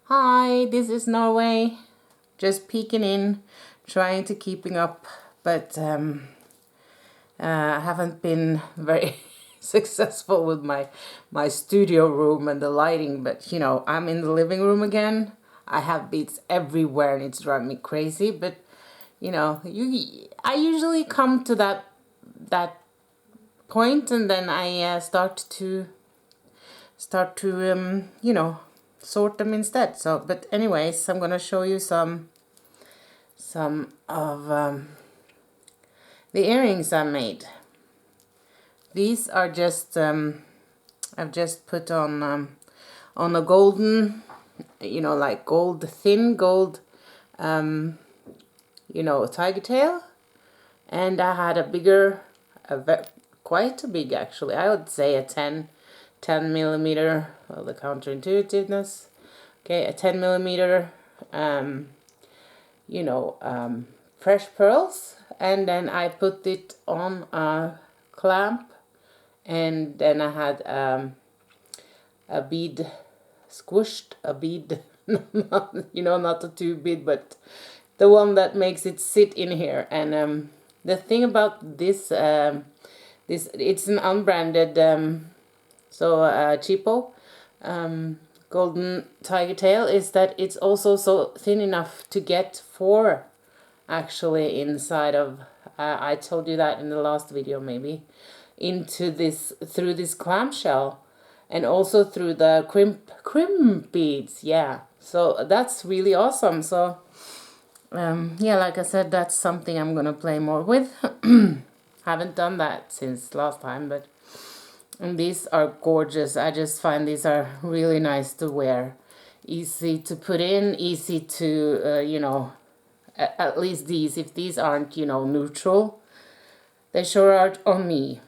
Hi, this is Norway. Just peeking in, trying to keeping up, but I haven't been very successful with my studio room and the lighting. But you know, I'm in the living room again. I have beads everywhere, and it's driving me crazy. But you know, I usually come to that point, and then I start to you know, sort them instead. So, but anyways, I'm gonna show you some of the earrings I made. These are just I've just put on a golden, you know, like gold, thin gold, you know, tiger tail, and I had a bigger, quite a big actually. I would say a 10 millimeter. Well, the counterintuitiveness. Okay, a 10 millimeter. You know, fresh pearls, and then I put it on a clamp, and then I had a bead, squished a bead, you know, not a tube bead, but the one that makes it sit in here. And the thing about this, it's an unbranded, cheapo, golden tiger tail, is that it's also so thin enough to get four actually inside of, I told you that in the last video maybe, into this, through this clamshell, and also through the crimp beads. Yeah, so that's really awesome. So yeah, like I said, that's something I'm gonna play more with. Haven't done that since last time, but and these are gorgeous. I just find these are really nice to wear, easy to put in, easy to you know, at least these, if these aren't, you know, neutral, they sure are on me.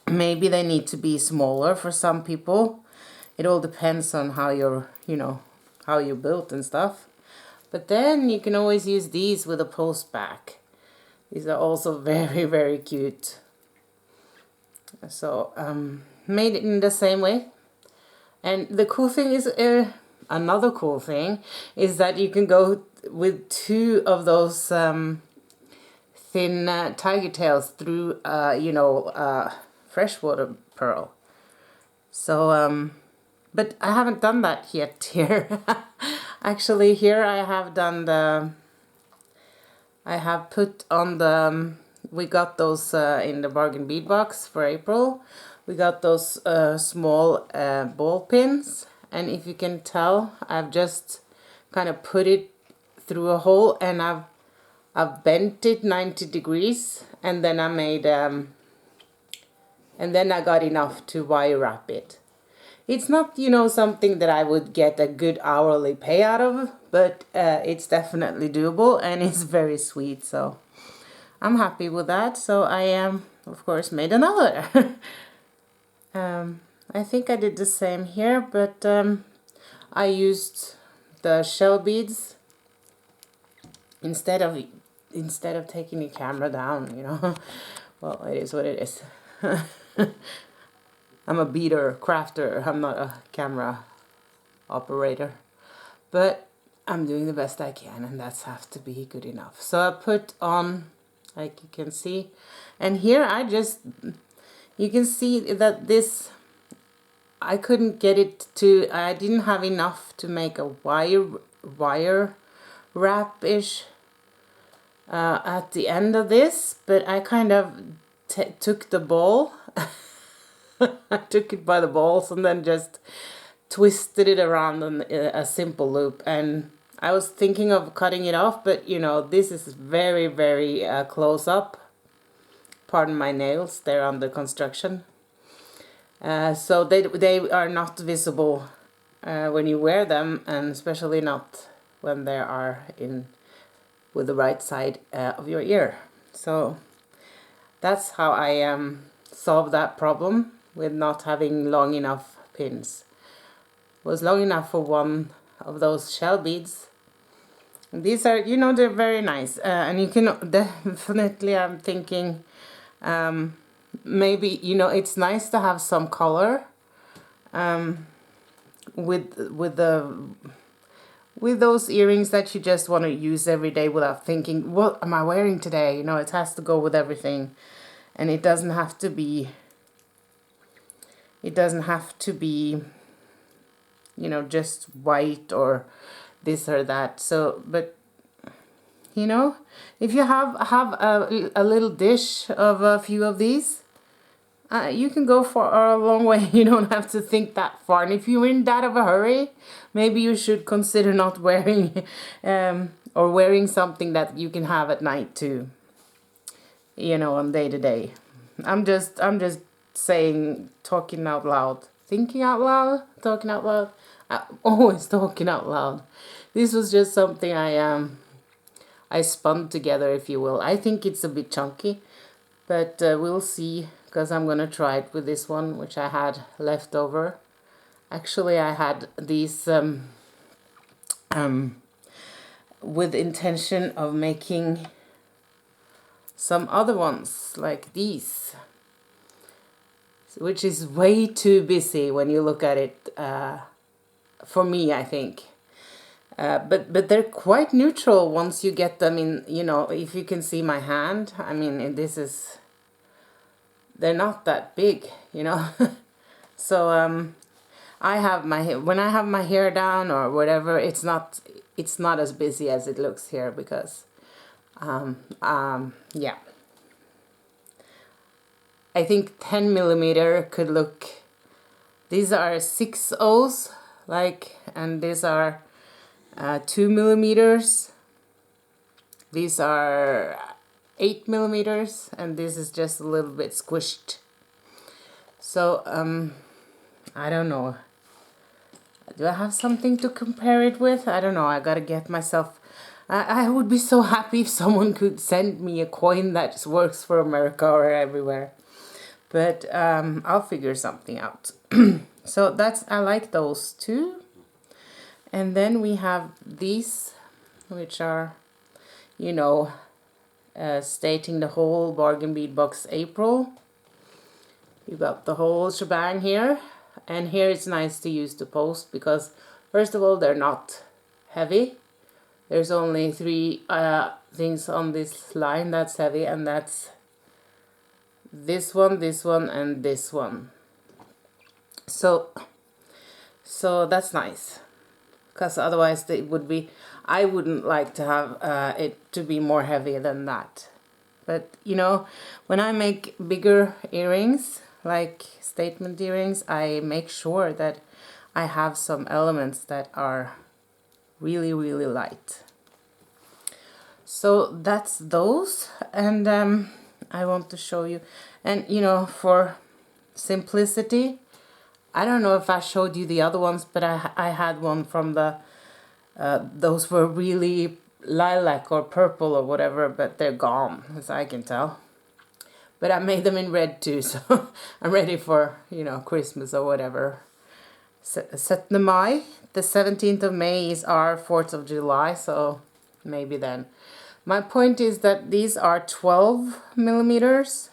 Maybe they need to be smaller for some people. It all depends on how you're, you know, how you're built and stuff. But then you can always use these with a post back. These are also very, very cute. So made it in the same way. And the cool thing is, another cool thing is that you can go with two of those thin tiger tails through, you know, freshwater pearl. So, but I haven't done that yet here. Actually, here I have done I have put on the, we got those in the bargain bead box for April. We got those small ball pins, and if you can tell, I've just kind of put it through a hole, and I've bent it 90 degrees, and then I made and then I got enough to wire wrap it. It's not, you know, something that I would get a good hourly pay out of, but it's definitely doable, and it's very sweet, so I'm happy with that. So I of course, made another. I think I did the same here, but I used the shell beads instead of taking the camera down, you know. Well, it is what it is. I'm a beader, crafter. I'm not a camera operator, but I'm doing the best I can, and that's have to be good enough. So I put on, like you can see, and here I just, you can see that this, I couldn't get it to, I didn't have enough to make a wire wrap-ish at the end of this, but I kind of took the ball. I took it by the balls and then just twisted it around in a simple loop. And I was thinking of cutting it off, but you know, this is very, very close up. Pardon my nails, they're under construction. So they are not visible when you wear them, and especially not when they are in with the right side of your ear. So that's how I solved that problem with not having long enough pins. It was long enough for one of those shell beads. And these are, you know, they're very nice, and you can definitely, I'm thinking, maybe, you know, it's nice to have some color. with those earrings that you just want to use every day without thinking, what am I wearing today? You know, it has to go with everything, and it doesn't have to be. It doesn't have to be, you know, just white or this or that. So, but you know, if you have a little dish of a few of these, you can go for a long way. You don't have to think that far. And if you're in that of a hurry, maybe you should consider not wearing or wearing something that you can have at night too, you know, on day to day. I'm just saying, talking out loud, thinking out loud, talking out loud. I'm always talking out loud. This was just something I spun together, if you will. I think it's a bit chunky, but we'll see, because I'm gonna try it with this one, which I had left over. Actually, I had these with intention of making some other ones like these, which is way too busy when you look at it, for me, I think. But they're quite neutral once you get them in, you know, if you can see my hand. I mean, they're not that big, you know. So I have when I have my hair down or whatever, it's not as busy as it looks here, because yeah, I think 10 millimeter could look. These are 6 O's, like, and these are 2 millimeters. These are 8 millimeters, and this is just a little bit squished. So I don't know. Do I have something to compare it with? I don't know. I gotta get myself. I would be so happy if someone could send me a coin that works for America or everywhere. But I'll figure something out. So I like those two. And then we have these, which are, you know, stating the whole Bargain Bead Box April. You got the whole shebang here. And here it's nice to use the post, because first of all, they're not heavy. There's only 3 things on this line that's heavy, and that's this one, and this one. So that's nice, because otherwise it would be, I wouldn't like to have it to be more heavy than that. But you know, when I make bigger earrings, like statement earrings, I make sure that I have some elements that are really, really light. So that's those, and I want to show you. And you know, for simplicity, I don't know if I showed you the other ones, but I had one from the those were really lilac or purple or whatever, but they're gone, as I can tell. But I made them in red too, so I'm ready for, you know, Christmas or whatever. 17 May, the 17th of May is our 4th of July, so maybe then. My point is that these are 12 millimeters,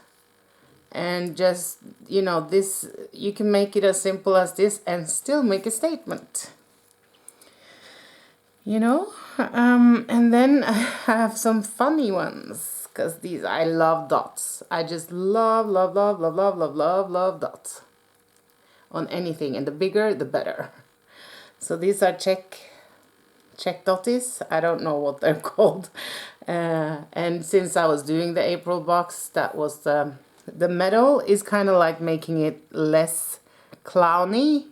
and just, you know, this, you can make it as simple as this and still make a statement. You know, and then I have some funny ones, because these, I love dots. I just love dots on anything, and the bigger the better. So these are check dotties. I don't know what they're called. And since I was doing the April box, that was the metal is kind of like making it less clowny.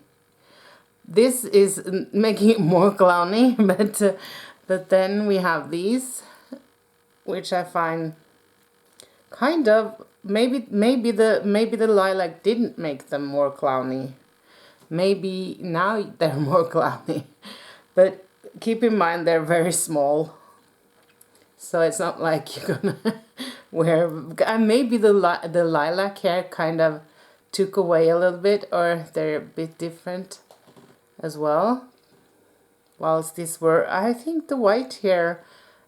This is making it more clowny, but then we have these, which I find kind of, maybe the lilac didn't make them more clowny. Maybe now they're more clowny, but keep in mind they're very small, so it's not like you're gonna wear. And maybe the lilac hair kind of took away a little bit, or they're a bit different as well. Whilst these were, I think the white hair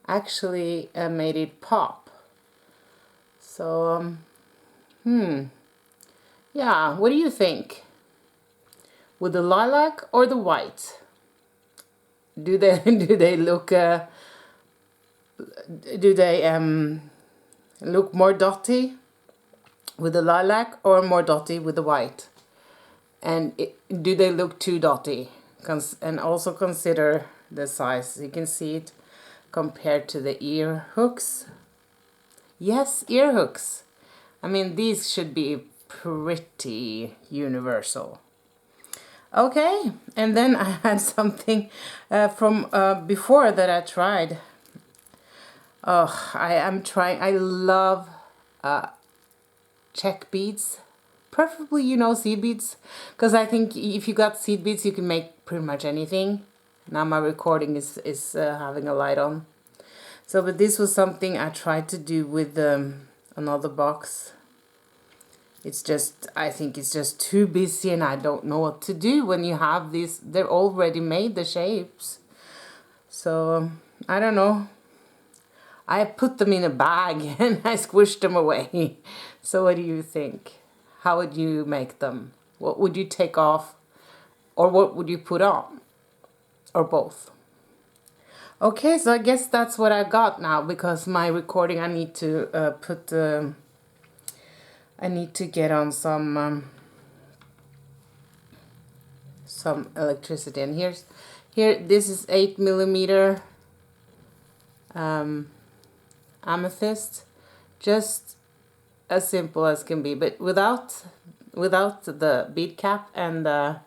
actually made it pop. So yeah, what do you think? with the lilac or the white? Do they do they look look more dotty with the lilac or more dotty with the white? And do they look too dotty? And also consider the size. You can see it compared to the ear hooks. Yes, ear hooks. I mean, these should be pretty universal. Okay, and then I had something from before that I tried. Oh, I love check beads. Preferably, you know, seed beads. Because I think if you got seed beads, you can make pretty much anything. Now my recording is having a light on. So, but this was something I tried to do with another box. It's just, I think it's just too busy and I don't know what to do when you have these. They're already made, the shapes. So, I don't know. I put them in a bag and I squished them away. So what do you think? How would you make them? What would you take off? Or what would you put on? Or both? Okay, so I guess that's what I got now, because my recording, I need to I need to get on some electricity. And here this is 8mm amethyst, just as simple as can be, but without the bead cap and the